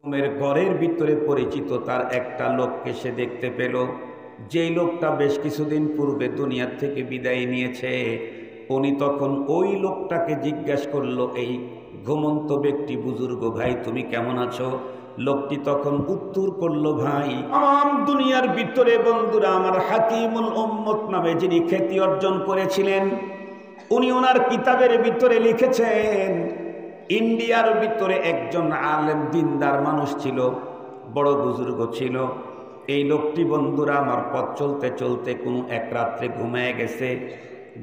ঘুমের ঘরের ভিতরে পরিচিত তার একটা লোককে সে দেখতে পেল, যেই লোকটা বেশ কিছুদিন পূর্বে দুনিয়ার থেকে বিদায় নিয়েছে। উনি তখন ওই লোকটাকে জিজ্ঞাসা করলো, এই ঘুমন্ত ব্যক্তি বুজুর্গ ভাই তুমি কেমন আছো? লোকটি তখন উত্তর করলো, ভাই তাম দুনিয়ার ভিতরে বন্ধুরা আমার হাকিমুল উম্মত নামে যিনি খ্যাতি অর্জন করেছিলেন, উনি ওনার কিতাবের ভিতরে লিখেছেন ইন্ডিয়ার ভিতরে একজন আলেম দিনদার মানুষ ছিল, বড় বুজুর্গ ছিল। এই লোকটি বন্ধুরা আমার পথ চলতে চলতে কোনো এক রাত্রে ঘুমিয়ে গেছে।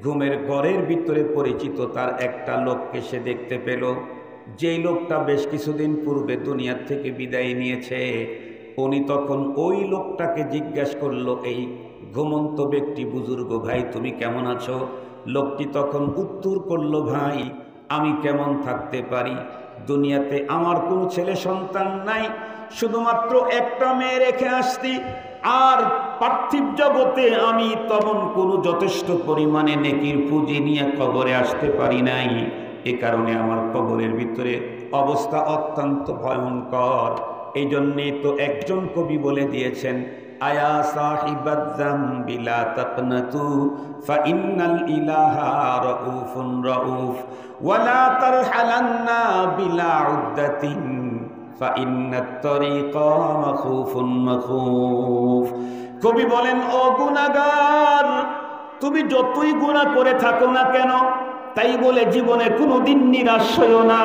ঘুমের ঘরের ভিতরে পরিচিত তার একটা লোককে সে দেখতে পেল, যেই লোকটা বেশ কিছুদিন পূর্বে দুনিয়ার থেকে বিদায় নিয়েছে। উনি তখন ওই লোকটাকে জিজ্ঞাসা করলো, এই ঘুমন্ত ব্যক্তি বুজুর্গ ভাই তুমি কেমন আছো? লোকটি তখন উত্তর করলো, ভাই আমি কেমন থাকতে পারি, দুনিয়াতে আমার কোনো ছেলে সন্তান নাই, শুধুমাত্র একটা মেয়ে রেখে আসছি, আর পার্থিব জগতে আমি তেমন কোনো যথেষ্ট পরিমাণে নেকির পুঁজি নিয়ে কবরে আসতে পারি নাই। এ কারণে আমার কবরের ভিতরে অবস্থা অত্যন্ত ভয়ঙ্কর। এই জন্যেই তো একজন কবি বলে দিয়েছেন, আয়া সাহিবাদ যামবি লা তাকনাতু ফাইন্নাল ইলাহা রাউফুন রাউফ ওয়ালা তারহালান্না বিলা উদ্দাতিন ফাইন্নাত তরিকা মাখুফুন মাখুফ। কবি বলেন, ও গুনাহগার, তুমি যতই গুনাহ করে থাকো না কেন, তাই বলে জীবনে কোনোদিন নিরাশ হইও না,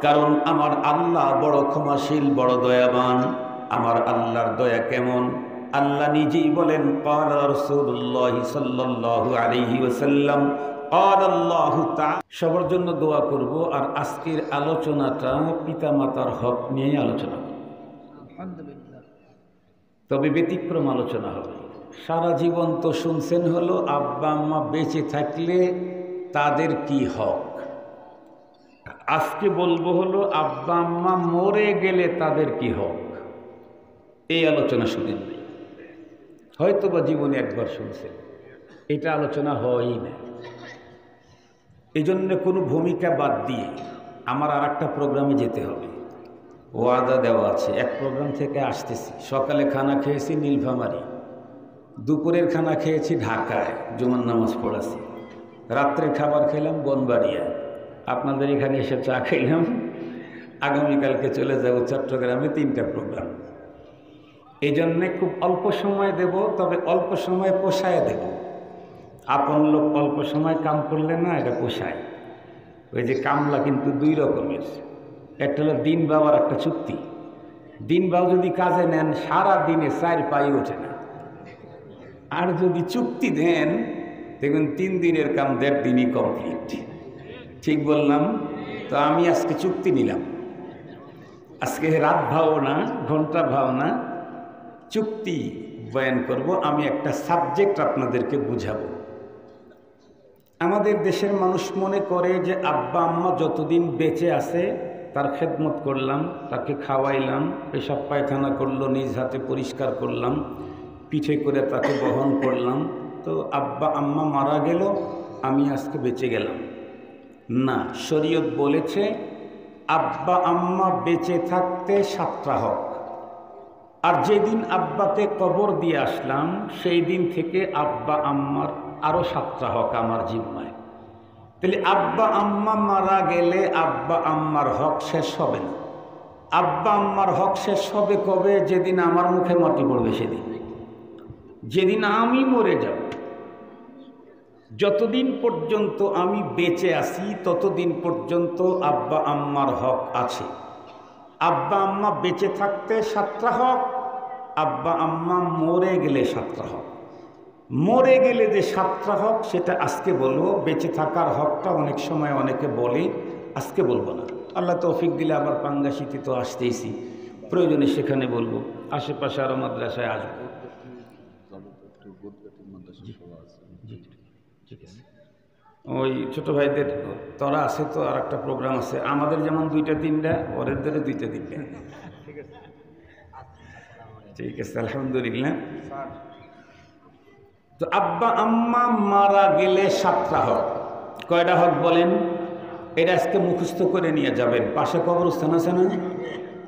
কারণ আমার আল্লাহ বড় ক্ষমাশীল, বড় দয়াবান। আমার আল্লাহর দয়া কেমন? আল্লাহ নিজেই বলেন, ক্বালা রাসূলুল্লাহ সাল্লাল্লাহু আলাইহি ওয়াসাল্লাম, ক্বালা আল্লাহু তাআলা। সবার জন্য দোয়া করব। আর আজকের আলোচনাটা পিতামাতার হক নিয়ে আলোচনা করব, তবে ব্যতিক্রম আলোচনা হবে। সারা জীবন তো শুনছেন হলো আব্বা আম্মা বেঁচে থাকলে তাদের কি হক। আজকে বলবো হলো আব্বা আম্মা মরে গেলে তাদের কি হক। এই আলোচনা শুনেন নাই, হয়তো বা জীবনে একবার শুনছেন, এটা আলোচনা হয়ই না। এই জন্য কোনো ভূমিকা বাদ দিয়ে আমার আর একটা প্রোগ্রামে যেতে হবে, ওয়াদা দেওয়া আছে। এক প্রোগ্রাম থেকে আসতেছি, সকালে খানা খেয়েছি নীলফামারী, দুপুরের খানা খেয়েছি ঢাকায়, জুমার নামাজ পড়াছি, রাত্রের খাবার খেলাম বনবাড়িয়া, আপনাদের এখানে এসে চা খেলাম, আগামীকালকে চলে যাব চট্টগ্রামে, 3টা প্রোগ্রাম। এই জন্যে খুব অল্প সময় দেব, তবে অল্প সময় পোষায় দেব। আপন লোক অল্প সময় কাম করলে না এটা পোষায়। ওই যে কামলা কিন্তু 2 রকমের, একটা হলো দিন বাবার একটা চুক্তি। দিন বাবা যদি কাজে নেন সারা দিনে 4 পাই ওঠে না, আর যদি চুক্তি দেন দেখুন 3 দিনের কাম 1.5 দিনই কমপ্লিট। ঠিক বললাম তো? আমি আজকে চুক্তি নিলাম, আজকে রাত ভাও না, ঘন্টা ভাও না, চুক্তি বয়ান করব। আমি একটা সাবজেক্ট আপনাদেরকে বুঝাবো। আমাদের দেশের মানুষ মনে করে যে আব্বা আম্মা যতদিন বেঁচে আছে তার খেদমত করলাম, তাকে খাওয়াইলাম, পেশাব পায়খানা করলো নিজ হাতে পরিষ্কার করলাম, পিঠে করে তাকে বহন করলাম, তো আব্বা আম্মা মারা গেল, আমি আজকে বেঁচে গেলাম না। শরীয়ত বলেছে আব্বা আম্মা বেঁচে থাকতে 7টা হক, আর যেদিন আব্বাকে কবর দিয়ে আসলাম সেই দিন থেকে আব্বা আম্মার আরও 7টা হক আমার জিম্মায়। তাহলে আব্বা আম্মা মারা গেলে আব্বা আম্মার হক শেষ হবে না। আব্বা আম্মার হক শেষ হবে কবে? যেদিন আমার মুখে মাটি পড়বে সেদিন, যেদিন আমি মরে যাব। যতদিন পর্যন্ত আমি বেঁচে আছি ততদিন পর্যন্ত আব্বা আম্মার হক আছে। আব্বা আম্মা বেঁচে থাকতে 7টা হক, আব্বা আম্মা মরে গেলে 7টা হক। মরে গেলে যে 7টা হক সেটা আজকে বলবো। বেঁচে থাকার হকটা অনেক সময় অনেকে বলে, আজকে বলবো না। আল্লাহ তৌফিক দিলে আবার পাঙ্গাশিতে তো আসতেইছি, প্রয়োজনে সেখানে বলবো, আশেপাশে আরও মাদ্রাসায় আসবো। ওই ছোট ভাইদের তোরা আছে তো, আর একটা প্রোগ্রাম আছে আমাদের, যেমন 2টা 3টা, ওদের 2টা 3টা। ঠিক আছে, আলহামদুলিল্লাহ। তো আব্বা আম্মা মারা গেলে 7টা হক। কয়টা হক বলেন? এটা আজকে মুখস্থ করে নিয়ে যাবেন, পাশে কবরস্থান আছে না,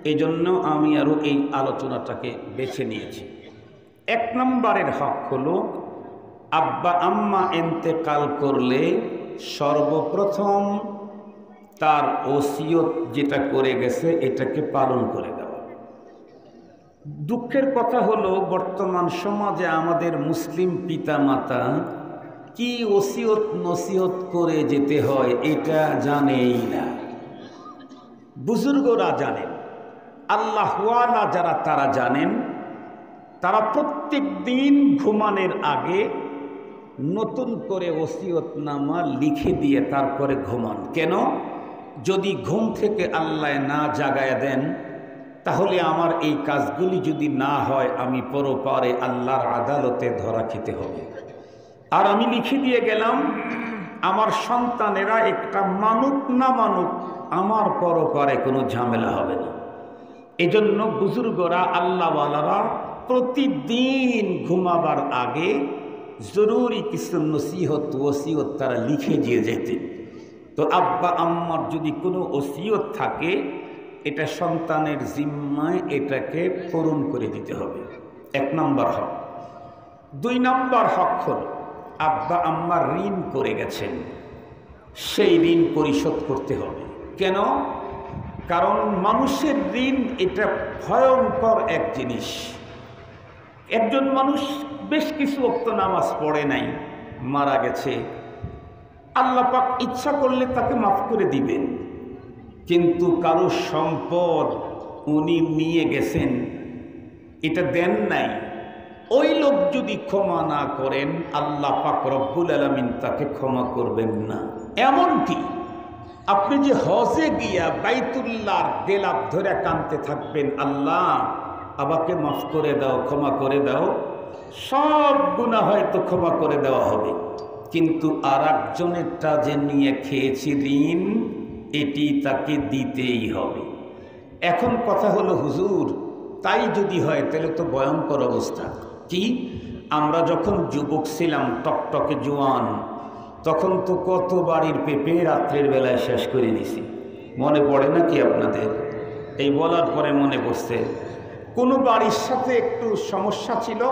এই জন্য আমি আরও এই আলোচনাটাকে বেছে নিয়েছি। 1 নম্বরের হক হলো, আব্বা আম্মা ইন্তেকাল করলে সর্বপ্রথম তার ওসিয়ত যেটা করে গেছে এটাকে পালন করে দেওয়া। দুঃখের কথা হলো বর্তমান সমাজে আমাদের মুসলিম পিতামাতা কি ওসিয়ত নসিহত করে যেতে হয় এটা জানেই না। বুজুর্গরা জানেন, আল্লাহওয়ালা যারা তারা জানেন। তারা প্রত্যেক দিন ঘুমানোর আগে নতুন করে ওসিয়তনামা লিখে দিয়ে তারপরে ঘুমান। কেন? যদি ঘুম থেকে আল্লাহ না জাগায় দেন তাহলে আমার এই কাজগুলি যদি না হয় আমি পরপারে আল্লাহর আদালতে ধরা খেতে হবে। আর আমি লিখে দিয়ে গেলাম আমার সন্তানেরা একটা মানুক না মানুক আমার পরপারে কোনো ঝামেলা হবে না। এজন্য বুজুর্গরা আল্লাহওয়ালারা প্রতিদিন ঘুমাবার আগে জরুরি কিছু নসিহত ওসিয়ত তারা লিখে দিয়ে যেতেন। তো আব্বা আম্মার যদি কোনো ওসিয়ত থাকে এটা সন্তানের জিম্মায় এটাকে পূরণ করে দিতে হবে। 1 নম্বর হক। 2 নম্বর হক হল, আব্বা আম্মা ঋণ করে গেছেন, সেই ঋণ পরিশোধ করতে হবে। কেন? কারণ মানুষের ঋণ এটা ভয়ঙ্কর এক জিনিস। একজন মানুষ বেশ কিছু ওয়াক্ত নামাজ পড়ে নাই, মারা গেছে, আল্লাহ পাক ইচ্ছা করলে তাকে মাফ করে দিবেন। কিন্তু কারো সম্পদ উনি নিয়ে গেছেন, এটা দেন নাই, ওই লোক যদি ক্ষমা না করেন আল্লাহ পাক রব্বুল আলামিন তাকে ক্ষমা করবেন না। এমনকি আপনি যে হজে গিয়া বাইতুল্লাহর দেলাপ ধরে কাঁদতে থাকবেন, আল্লাহ আমাকে মাফ করে দাও, ক্ষমা করে দাও, সব গুনাহ হয়তো ক্ষমা করে দেওয়া হবে, কিন্তু আর একজনেরটা যে নিয়ে খেয়েছি ঋণ এটি তাকে দিতেই হবে। এখন কথা হলো হুজুর তাই যদি হয় তাহলে তো ভয়ঙ্কর অবস্থা। কি? আমরা যখন যুবক ছিলাম, টকটকে জোয়ান, তখন তো কত বাড়ির পেঁপে রাত্রের বেলায় শেষ করে দিছি। মনে পড়ে না কি আপনাদের? এই বলার পরে মনে পড়ছে, কোনো বাড়ির সাথে একটু সমস্যা ছিল,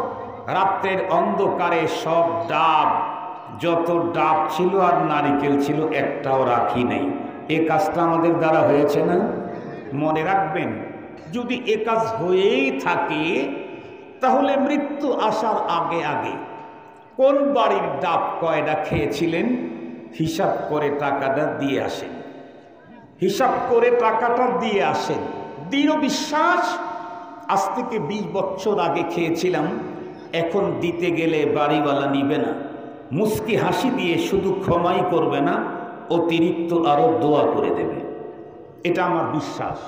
রাত্রের অন্ধকারে সব ডাব, যত ডাব ছিল আর নারিকেল ছিল একটাও রাখি নেই। এ কাজটা আমাদের দ্বারা হয়েছে না? মনে রাখবেন, যদি এ কাজ হয়েই থাকে তাহলে মৃত্যু আসার আগে আগে কোন বাড়ির ডাব কয়টা খেয়েছিলেন হিসাব করে টাকাটা দিয়ে আসেন, হিসাব করে টাকাটা দিয়ে আসেন। দৃঢ় বিশ্বাস, আজ থেকে 20 বছর আগে খেয়েছিলাম, এখন দিতে গেলে বাড়িওয়ালা নিবে না, মুস্কি হাসি দিয়ে শুধু ক্ষমাই করবে না, অতিরিক্ত আরো দোয়া করে দেবে। এটা আমার বিশ্বাস।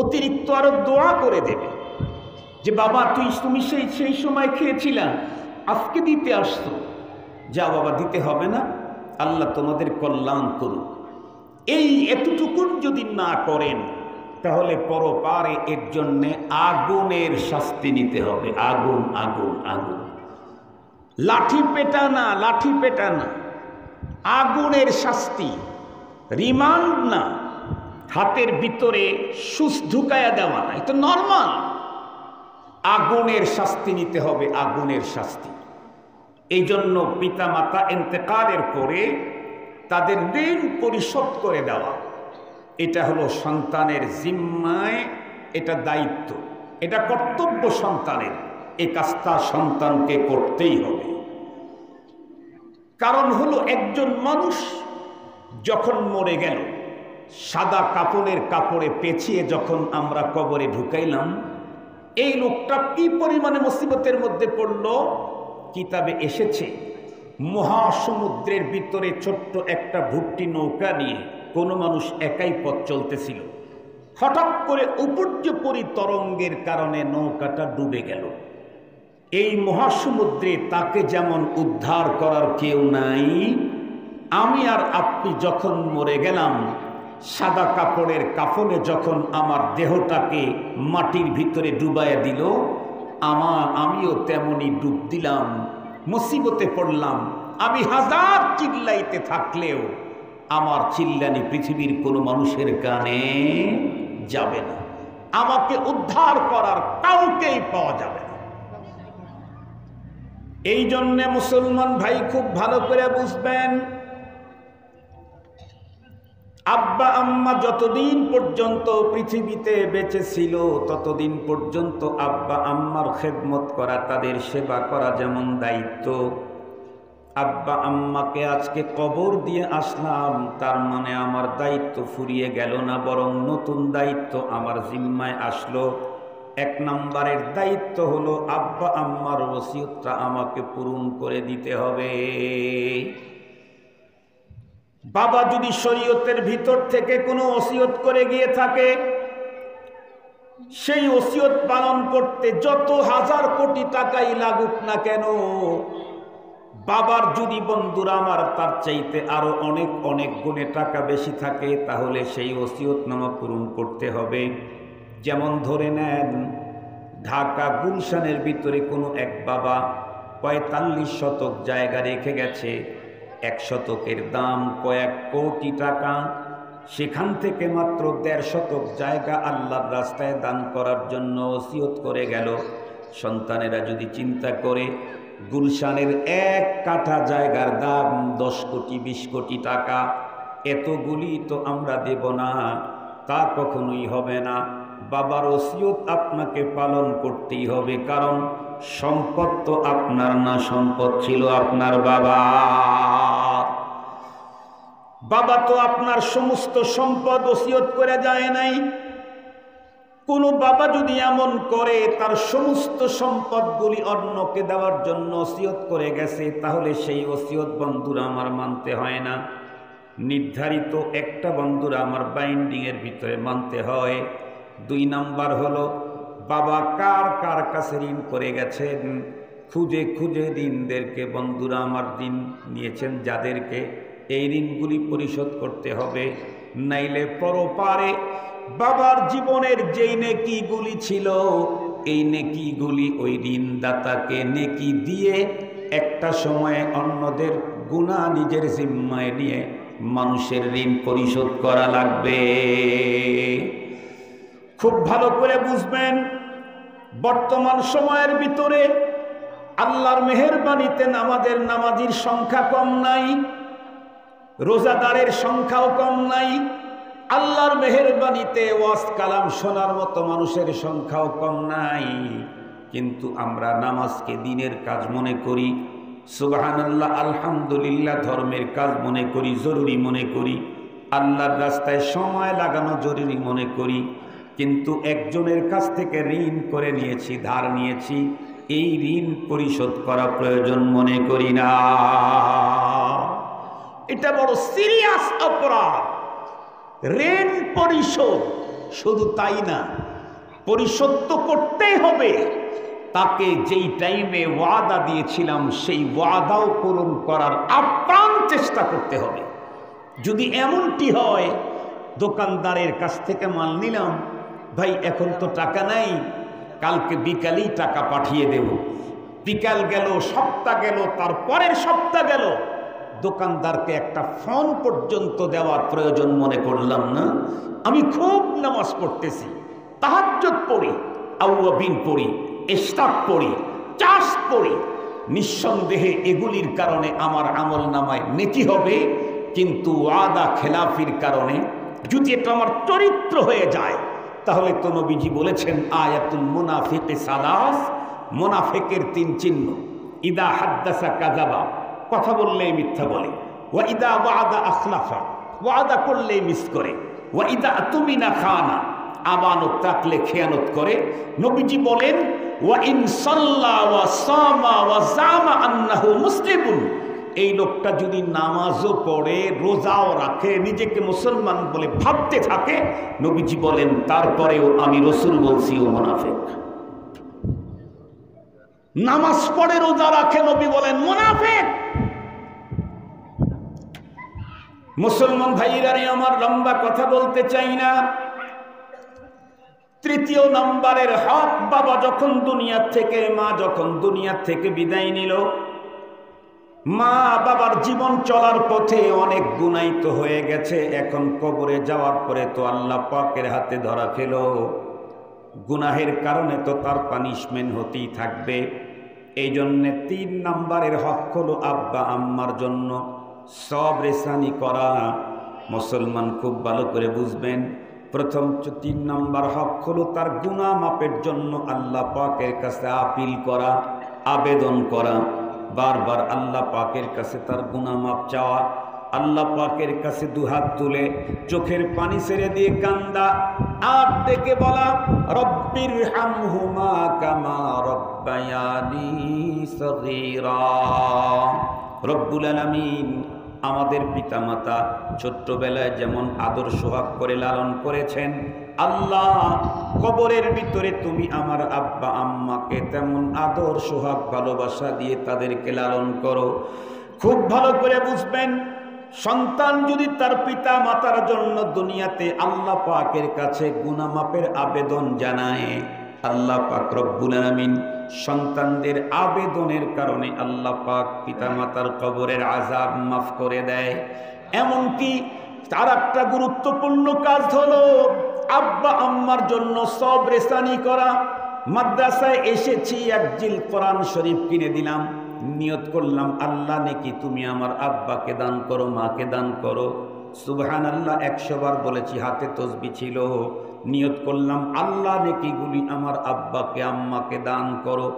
অতিরিক্ত আরো দোয়া করে দেবে যে বাবা তুমি সেই সময় খেয়েছিলা, আজকে দিতে আসতো, যা বাবা দিতে হবে না, আল্লাহ তোমাদের কল্যাণ করুক। এই এতটুকুন যদি না করেন তাহলে পরপারে এর জন্যে আগুনের শাস্তি নিতে হবে। আগুন আগুন আগুন, লাঠি পেটানা, লাঠি পেটানা, আগুনের শাস্তি, রিমান্ড না, হাতের ভিতরে সুচ ঢুকায়া দেওয়া না, এটা নরমাল। আগুনের শাস্তি নিতে হবে, আগুনের শাস্তি। এই জন্য পিতা মাতা ইন্তেকালের পরে তাদের ঋণ পরিশোধ করে দেওয়া, এটা হলো সন্তানের জিম্মায়, এটা দায়িত্ব, এটা কর্তব্য সন্তানের। এই কাজটা সন্তানকে করতেই হবে। কারণ হলো একজন মানুষ যখন মরে গেল, সাদা কাপড়ের কাপড়ে পেঁচিয়ে যখন আমরা কবরে ঢুকাইলাম, এই লোকটা কি পরিমাণে মুসিবতের মধ্যে পড়ল কিতাবে এসেছে। মহাসমুদ্রের ভিতরে ছোট্ট একটা ভুট্টি নৌকা নিয়ে কোনো মানুষ একাই পথ চলতেছিল, হঠাৎ করে উপর্যুপরি তরঙ্গের কারণে নৌকাটা ডুবে গেল। এই মহাসমুদ্রে তাকে যেমন উদ্ধার করার কেউ নাই, আমি আর আপনি যখন মরে গেলাম, সাদা কাপড়ের কাফনে যখন আমার দেহটাকে মাটির ভিতরে ডুবাইয়া দিল, আমিও তেমনি ডুব দিলাম, মুসিবতে পড়লাম। আমি হাজার চিল্লাইতে থাকলেও আমার চিল্লানি পৃথিবীর কোনো মানুষের কানে যাবে না। আমাকে উদ্ধার করার কাউকেই পাওয়া যাবে না। এই জন্যে মুসলমান ভাই খুব ভালো করে বুঝবেন, আব্বা আম্মা যতদিন পর্যন্ত পৃথিবীতে বেঁচে ছিল ততদিন পর্যন্ত আব্বা আম্মার খেদমত করা, তাদের সেবা করা যেমন দায়িত্ব, আব্বা আম্মাকে আজকে কবর দিয়ে আসলাম তার মানে আমার দায়িত্ব ফুরিয়ে গেল না, বরং নতুন দায়িত্ব আমার জিম্মায় আসলো। এক নম্বরের দায়িত্ব হলো আব্বা আম্মার ওসিয়তটা আমাকে পূরণ করে দিতে হবে। বাবা যদি শরীয়তের ভিতর থেকে কোনো ওসিয়ত করে গিয়ে থাকে, সেই ওসিয়ত পালন করতে যত হাজার কোটি টাকাই লাগুক না কেন, বাবার যদি বন্ধুরা আমার তার চাইতে আরো অনেক অনেক গুণে টাকা বেশি থাকে, তাহলে সেই ওসিয়তনামা পূরণ করতে হবে। যেমন ধরে নেন, ঢাকা গুলশানের ভিতরে কোনো এক বাবা ৪৫ শতক জায়গা রেখে গেছে, ১ শতকের দাম কয়েক কোটি টাকা। সেখান থেকে মাত্র ১.৫ শতক জায়গা আল্লাহর রাস্তায় দান করার জন্য ওসিয়ত করে গেল। সন্তানেরা যদি চিন্তা করে গুলশানের ১ কাঠা জায়গার দাম ১০ কোটি ২০ কোটি টাকা, এতগুলি তো আমরা দেব না, তা কখনোই হবে না। বাবার ওসিয়ত আপনাকে পালন করতেই হবে, কারণ সম্পদ তো আপনার না, সম্পদ ছিল আপনার বাবা। বাবা তো আপনার সমস্ত সম্পদ ওসিয়ত করে যায় নাই। কোনো বাবা যদি এমন করে তার সমস্ত সম্পদগুলি অন্যকে দেওয়ার জন্য ওসিয়ত করে গেছে, তাহলে সেই ওসিয়ত বন্ধুরা আমার মানতে হয় না। নির্ধারিত একটা বন্ধুরা আমার বাইন্ডিং এর ভিতরে মানতে হয়। ২ নাম্বার হলো, বাবা কার কার কাছে ঋণ করে গেছেন, খুঁজে খুঁজে ঋণদেরকে বন্ধুরা আমার ঋণ নিয়েছেন যাদেরকে, এই ঋণগুলি পরিশোধ করতে হবে। নাইলে পরপারে বাবার জীবনের যেই নেকিগুলি ছিল, এই নেকিগুলি ওই ঋণদাতাকে নেকি দিয়ে একটা সময়ে অন্যদের গুনাহ নিজের জিম্মায় নিয়ে মানুষের ঋণ পরিশোধ করা লাগবে। খুব ভালো করে বুঝবেন, বর্তমান সময়ের ভিতরে আল্লাহর মেহেরবানিতে আমাদের নামাজির সংখ্যা কম নাই, রোজাদারের সংখ্যাও কম নাই। আল্লাহর মেহেরবানিতে ওয়াজ কালাম শোনার মতো মানুষের সংখ্যাও কম নাই, কিন্তু আমরা নামাজকে দিনের কাজ মনে করি, সুবহানাল্লাহ আলহামদুলিল্লাহ ধর্মের কাজ মনে করি, জরুরি মনে করি, আল্লাহর রাস্তায় সময় লাগানো জরুরি মনে করি। কিন্তু একজনের কাছ থেকে ঋণ করে নিয়েছি, ধার নিয়েছি, এই ঋণ পরিশোধ করা প্রয়োজন মনে করি না। এটা বড় সিরিয়াস অপরাধ। ঋণ পরিশোধ শুধু তাই না, পরিশোধ তো করতেই হবে, তাকে যেই টাইমে ওয়াদা দিয়েছিলাম সেই ওয়াদাও পূরণ করার আপ্রাণ চেষ্টা করতে হবে। যদি এমনটি হয়, দোকানদারের কাছ থেকে মাল নিলাম, ভাই এখন তো টাকা নাই, কালকে বিকালেই টাকা পাঠিয়ে দেব। বিকাল গেল, সপ্তাহ গেল, তারপরের সপ্তাহ গেল, দোকানদারকে একটা ফোন পর্যন্ত দেওয়ার প্রয়োজন মনে করলাম না। আমি খুব নামাজ পড়তেছি, তাহাজ্জুদ পড়ি, আউয়াবিন পড়ি, ইশরাক পড়ি, চাষ পড়ি, নিঃসন্দেহে এগুলির কারণে আমার আমল নামায় নেকি হবে। কিন্তু ওয়াদা খেলাফির কারণে যদি এটা আমার চরিত্র হয়ে যায়, তাহলে তো নবীজি বলেছেন আয়াতুল মুনাফিকে সালাস, মুনাফিকের ৩ চিহ্ন। ইদা হাদ্দাসা কাযাবা, কথা বললে মিথ্যা বলে, ওয়া ইদা ওয়াদা আখলাফা, ওয়াদা করলে মিস করে, ওয়া ইদা তুমিনা খানা, আমানত রাখলে খেয়ানত করে। নবীজি বলেন ওয়া ইন সাল্লা ওয়া সামা ওয়া জামা আন্নাহু মুসলিমুন, এই লোকটা যদি নামাজও পড়ে, রোজাও রাখে, নিজেকে মুসলমান বলে ভাবতে থাকে, নবীজি বলেন তারপরেও আমি রাসূল বলছি ও মুনাফিক। নামাজ পড়ে, রোজা রাখে, নবী বলেন মুনাফিক। মুসলমান ভাইরা, আমার লম্বা কথা বলতে চাই না। ৩য় নম্বরের হক, বাবা যখন দুনিয়ার থেকে, মা যখন দুনিয়ার থেকে বিদায় নিল, মা বাবার জীবন চলার পথে অনেক গুনাহিত হয়ে গেছে, এখন কবরে যাওয়ার পরে তো আল্লাহ পাকের হাতে ধরা খেল। গুনাহের কারণে তো তার পানিশমেন্ট হতেই থাকবে। এই জন্যে 3 নাম্বারের হক হলো আব্বা আম্মার জন্য সবরেসানি করা। মুসলমান খুব ভালো করে বুঝবেন, প্রথম 3 নাম্বার হক হলো তার গুনাহ মাপের জন্য আল্লাহ পাকের কাছে আপিল করা, আবেদন করা, বারবার আল্লাহ পাকের কাছে তার গুনাহ মাপ চাওয়া, আল্লাহ পাকের কাছে দুহাত তুলে চোখের পানি ছেড়ে দিয়ে কান্দা, আর ডেকে বলা রব্বির হামহুমা কামা রব্বায়ানি সগীরা। রব্বুল আলামিন আমাদের পিতামাতা ছোট্টবেলায় যেমন আদর সোহাগ করে লালন করেছেন, আল্লাহ কবরের ভিতরে তুমি আমার আব্বা আম্মাকে তেমন আদর সোহাগ ভালোবাসা দিয়ে তাদেরকে লালন করো। খুব ভালো করে বুঝবেন, সন্তান যদি তার পিতা মাতার জন্য দুনিয়াতে আল্লাহ পাকের কাছে গুনাহ মাপের আবেদন জানায়, আল্লাহ পাক রব্বুল আলামিন সন্তানদের আবেদনের কারণে আল্লাহ পাক পিতা মাতার কবরের আযাব মাফ করে দেয়। এমনকি তার একটা গুরুত্বপূর্ণ কাজ হলো আব্বা আম্মার জন্য সবরেসানি করা। মাদ্রাসায় এসেছি, 1 জিল কোরআন শরীফ কিনে দিলাম, নিয়ত করলাম আল্লাহ নেকি তুমি আমার আব্বাকে দান করো, মাকে দান করো। সুবহানাল্লাহ 100 বার বলেছি, হাতে তসবিহ ছিল, নিয়ত করলাম আল্লাহ নেকিগুলি আমার আব্বাকে আম্মাকে দান করো।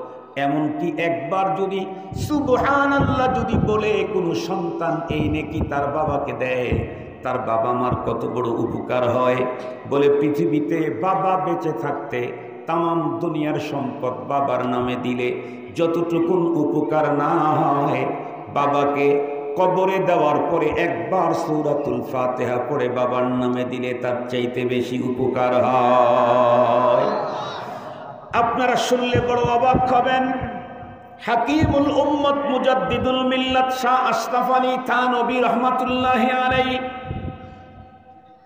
এমনকি একবার যদি সুবহানাল্লাহ যদি বলে কোনো সন্তান এই নেকি তার বাবাকে দেয়, তার বাবা মার কত বড় উপকার হয়। বলে পৃথিবীতে বাবা বেঁচে থাকতে তাম দুনিয়ার সম্পদ বাবার নামে দিলে যতটুকুন উপকার না হয়, বাবাকে কবরে দেওয়ার পরে একবার সূরাতুল ফাতিহা পড়ে বাবার নামে দিলে তার চাইতে বেশি উপকার হয়। আপনারা শুনলে বড় অবাক হবেন, হাকিমুল উম্মত মুজাদ্দিদুল মিল্লাত শাহ আশরাফ আলী থানভী রহমাতুল্লাহি আলাইহি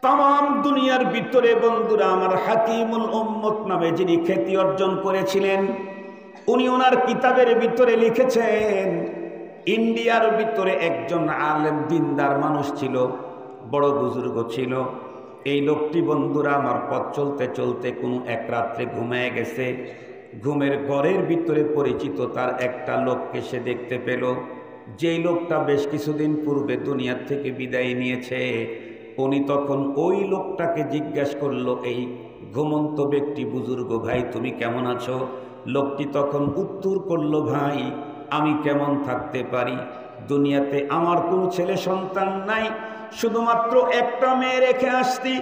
তাম দুনিয়ার ভিতরে বন্ধুরা আমার হাকিমুল উম্মত নামে যিনি খ্যাতি অর্জন করেছিলেন, উনি ওনার কিতাবের ভিতরে লিখেছেন ইন্ডিয়ার ভিতরে একজন আলেম দিনদার মানুষ ছিল, বড় বুজুর্গ ছিল। এই লোকটি বন্ধুরা আমার পথ চলতে চলতে কোনো এক রাত্রে ঘুমিয়ে গেছে। ঘুমের ঘরের ভিতরে পরিচিত তার একটা লোককে সে দেখতে পেল, যেই লোকটা বেশ কিছুদিন পূর্বে দুনিয়ার থেকে বিদায় নিয়েছে। উনি তখন ওই লোকটাকে জিজ্ঞাসা করলো, এই ঘুমন্ত ব্যক্তি বুজুর্গ ভাই তুমি কেমন আছো? লোকটি তখন উত্তর করলো, ভাই আমি কেমন থাকতে পারি, দুনিয়াতে আমার কোনো ছেলে সন্তান নাই, শুধুমাত্র একটা মেয়ে রেখে আসছি,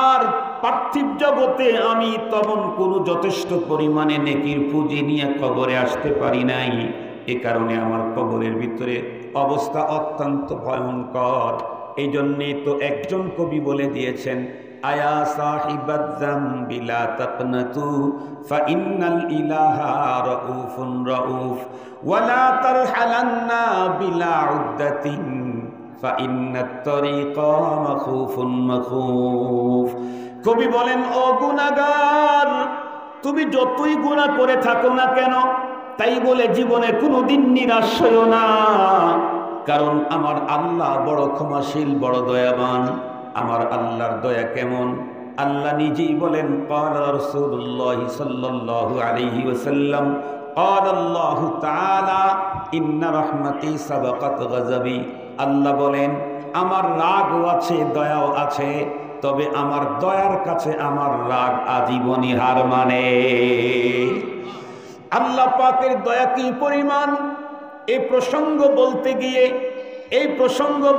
আর পার্থিব জগতে আমি তেমন কোনো যথেষ্ট পরিমাণে নেকির পুঁজি নিয়ে কবরে আসতে পারি নাই। এ কারণে আমার কবরের ভিতরে অবস্থা অত্যন্ত ভয়ঙ্কর। এই জন্যে তো একজন কবি বলে দিয়েছেন, আয়া সাহিবাত যামবি লা তাকনাতু ফাইন্নাল ইলাহা রাউফুন রাউফ ওয়া লা তারহালান্না বিলা উদ্দাতিন ফাইন্নাত তরিকা মাখুফুন মাখুফ। কবি বলেন, ও গুনাহগার, তুমি যতই গুনাহ করে থাকো না কেন, তাই বলে জীবনে কোনোদিন নিরাশ হইও না, কারণ আমার আল্লাহ বড় ক্ষমাশীল, বড় দয়াবান। আমার আল্লাহর দয়া কেমন? আল্লাহ নিজেই বলেন, ক্বালা রাসূলুল্লাহ সাল্লাল্লাহু আলাইহি ওয়াসাল্লাম, ক্বালা আল্লাহু তাআলা ইন্না রাহমাতি সাবাকাত গাযাবি। আল্লাহ বলেন, আমার রাগও আছে, দয়াও আছে, তবে আমার দয়ার কাছে আমার রাগ আজীবনই হার মানে। আল্লাহ পাকের দয়া কি পরিমাণ! এই প্রসঙ্গ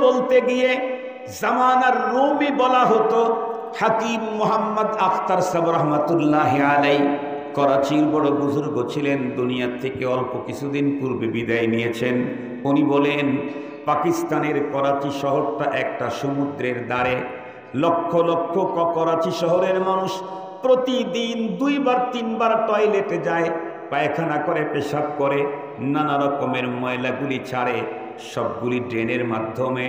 বলতে গিয়ে জামানার রুমি বলা হতো হাকিম মোহাম্মদ আখতার সাহেব রহমাতুল্লাহি আলাইহি, করাচির বড় বুজুর্গ ছিলেন, দুনিয়ার থেকে অল্প কিছুদিন পূর্বে বিদায় নিয়েছেন। উনি বলেন, পাকিস্তানের করাচি শহরটা একটা সমুদ্রের ধারে, লক্ষ লক্ষ করাচি শহরের মানুষ প্রতিদিন 2-3 বার টয়লেটে যায়, পায়খানা করে, পেশাব করে, নানা রকমের ময়লাগুলি ছাড়ে, সবগুলি ড্রেনের মাধ্যমে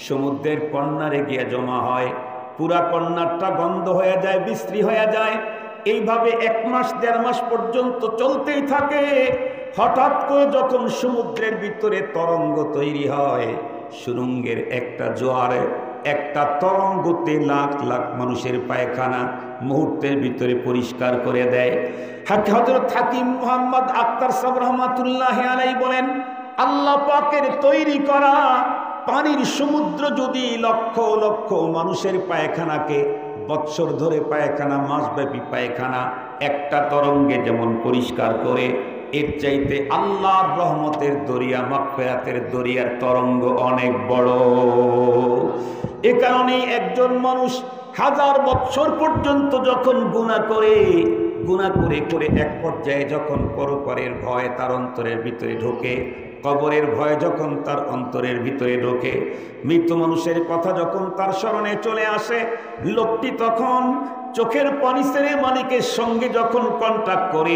সমুদ্রের কর্নারে গিয়ে জমা হয়। পুরা কর্নারটা গন্ধ হয়ে যায়, বিশ্রী হয়ে যায়। এইভাবে 1 মাস 1.5 মাস পর্যন্ত চলতেই থাকে। হঠাৎ করে যখন সমুদ্রের ভিতরে তরঙ্গ তৈরি হয়, সুরঙ্গের একটা জোয়ারে একটা তরঙ্গতে লাখ লাখ মানুষের পায়খানা মুহূর্তের ভিতরে পরিষ্কার করে দেয়। হযরত হাকিম মুহাম্মদ আখতার সাহেব রহমাতুল্লাহি আলাইহি বলেন, আল্লাহ পাকের তৈরি করা পানির সমুদ্র যদি লক্ষ লক্ষ মানুষের পায়খানাকে বৎসর ধরে পায়খানা, মাসব্যাপী পায়খানা একটা তরঙ্গে যেমন পরিষ্কার করে, এর চাইতে আল্লাহর রহমতের দরিয়া, মাগফিরাতের দরিয়ার তরঙ্গ অনেক বড়। এ কারণেই একজন মানুষ 1000 বৎসর পর্যন্ত যখন গুনাহ করে করে এক পর্যায়ে যখন পরপারের ভয় তার অন্তরের ভিতরে ঢোকে, কবরের ভয় যখন তার অন্তরের ভিতরে ঢোকে, মৃত্যু মানুষের কথা যখন তার স্মরণে চলে আসে, লোকটি তখন চোখের পানি ছেড়ে মালিকের সঙ্গে যখন কন্ট্যাক্ট করে,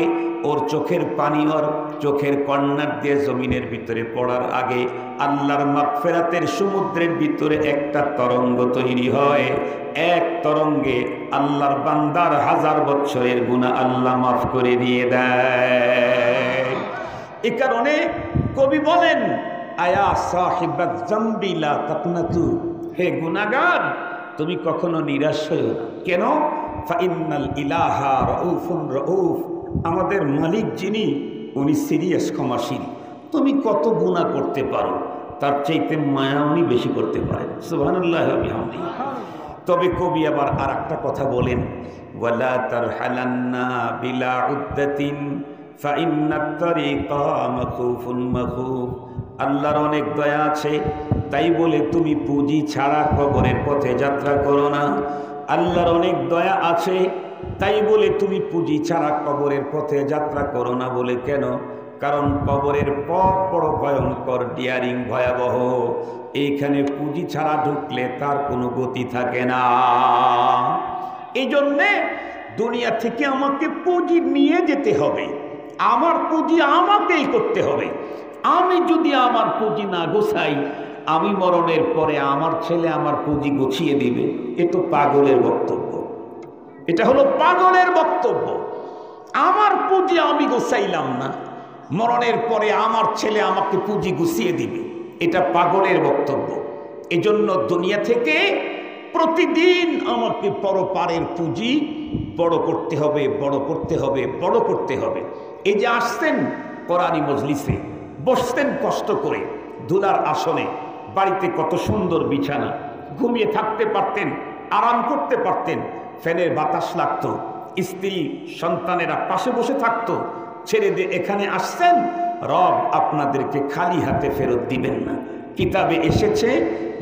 ওর চোখের পানি ওর চোখের কর্নার দিয়ে জমিনের ভিতরে পড়ার আগে আল্লাহর মাগফিরাতের সমুদ্রের ভিতরে একটা তরঙ্গ তৈরি হয়। এক তরঙ্গে আল্লাহর বান্দার 1000 বছরের গুনাহ আল্লাহ মাফ করে দিয়ে দেয়। এ কারণে কবি বলেন, আয়া সাহিবাত যামবি লা তাকনাতু, হে গুনাহগার তুমি কখনো নিরাশ হইও না। কেন? ফাইন্নাল ইলাহা রাউফুন রাউফ, আমাদের মালিক যিনি উনি সিরিয়াস, ক্ষমাশীল। তুমি কত গুনাহ করতে পারো, তার চাইতে মায়া উনি বেশি করতে পারেন। সুবহানাল্লাহ ওয়া বিহামদিহি। তবে কবি আবার আর একটা কথা বলেন, ওয়ালা তারহালান্না বিলা উদ্দাতিন ফাইন্নাত তারিকা মাখুফুন মাখুফ, আল্লাহর অনেক দয়া আছে, তাই বলে তুমি পুঁজি ছাড়া কবরের পথে যাত্রা করো না। আল্লাহর অনেক দয়া আছে, তাই বলে তুমি পুঁজি ছাড়া কবরের পথে যাত্রা করো না। বলে কেন? কারণ কবরের পথ বড় ভয়ঙ্কর, ডিয়ারিং, ভয়াবহ। এইখানে পুঁজি ছাড়া ঢুকলে তার কোনো গতি থাকে না। এই জন্যে দুনিয়া থেকে আমাকে পুঁজি নিয়ে যেতে হবে, আমার পুঁজি আমাকেই করতে হবে। আমি যদি আমার পুঁজি না গোছাই, আমি মরণের পরে আমার ছেলে আমার পুঁজি গুছিয়ে দিবে। এ তো পাগলের বক্তব্য, এটা হলো পাগলের বক্তব্য। আমার পুঁজি আমি গোছাইলাম না, মরণের পরে আমার ছেলে আমাকে পুঁজি গুছিয়ে দিবে, এটা পাগলের বক্তব্য। এজন্য দুনিয়া থেকে প্রতিদিন আমাকে পরপারের পুঁজি বড় করতে হবে, বড় করতে হবে, বড় করতে হবে। এই যে আসছেন কোরআনী মজলিসে, বসতেন কষ্ট করে ধুলার আসনে, বাড়িতে কত সুন্দর বিছানা, ঘুমিয়ে থাকতে পারতেন, আরাম করতে পারতেন, ফ্যানের বাতাস লাগতো, স্ত্রী সন্তানেরা পাশে বসে থাকতো। ছেড়ে দিয়ে এখানে আসছেন, রব আপনাদেরকে খালি হাতে ফেরত দিবেন না। কিতাবে এসেছে,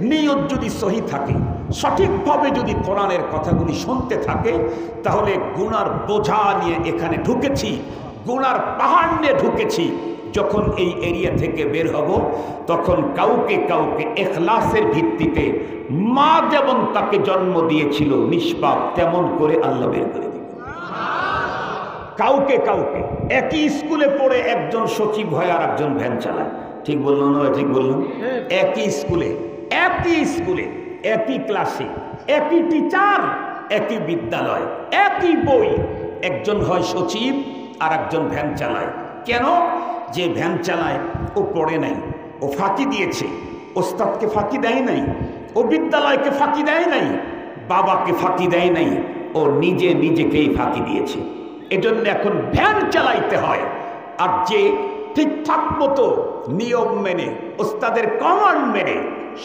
নিয়ত যদি সহি থাকে, সঠিকভাবে যদি কোরআনের কথাগুলি শুনতে থাকে, তাহলে গুনার বোঝা নিয়ে এখানে ঢুকেছি, গুনার পাহাড় নিয়ে ঢুকেছি। যখন এই এরিয়া থেকে বের হব, তখন কাউকে কাউকে ইখলাসের ভিত্তিতে, মা যেমন তাকে জন্ম দিয়েছিল নিষ্পাপ, তেমন করে আল্লাহ বের করে দিবে। কাউকে কাউকে একই স্কুলে পড়ে একজন সচিব হয় আর একজন ভ্যান চালায়, ঠিক বললাম না? ঠিক বললাম? একই স্কুলে, একই ক্লাসে, একই টিচার, একই বিদ্যালয়, একই বই, একজন হয় সচিব আর একজন ভ্যান চালায়। কেন? যে ভ্যান চালায় ও পড়ে নাই, ও ফাঁকি দিয়েছে, ওস্তাদকে ফাঁকি দেয় নাই, ও বিদ্যালয়কে ফাঁকি দেয় নাই, বাবাকে ফাঁকি দেয় নাই, ও নিজেকেই ফাঁকি দিয়েছে। এজন্য এখন ভ্যান চালাইতে হয়। আর যে ঠিকঠাক মতো নিয়ম মেনে, ওস্তাদের কমান্ড মেনে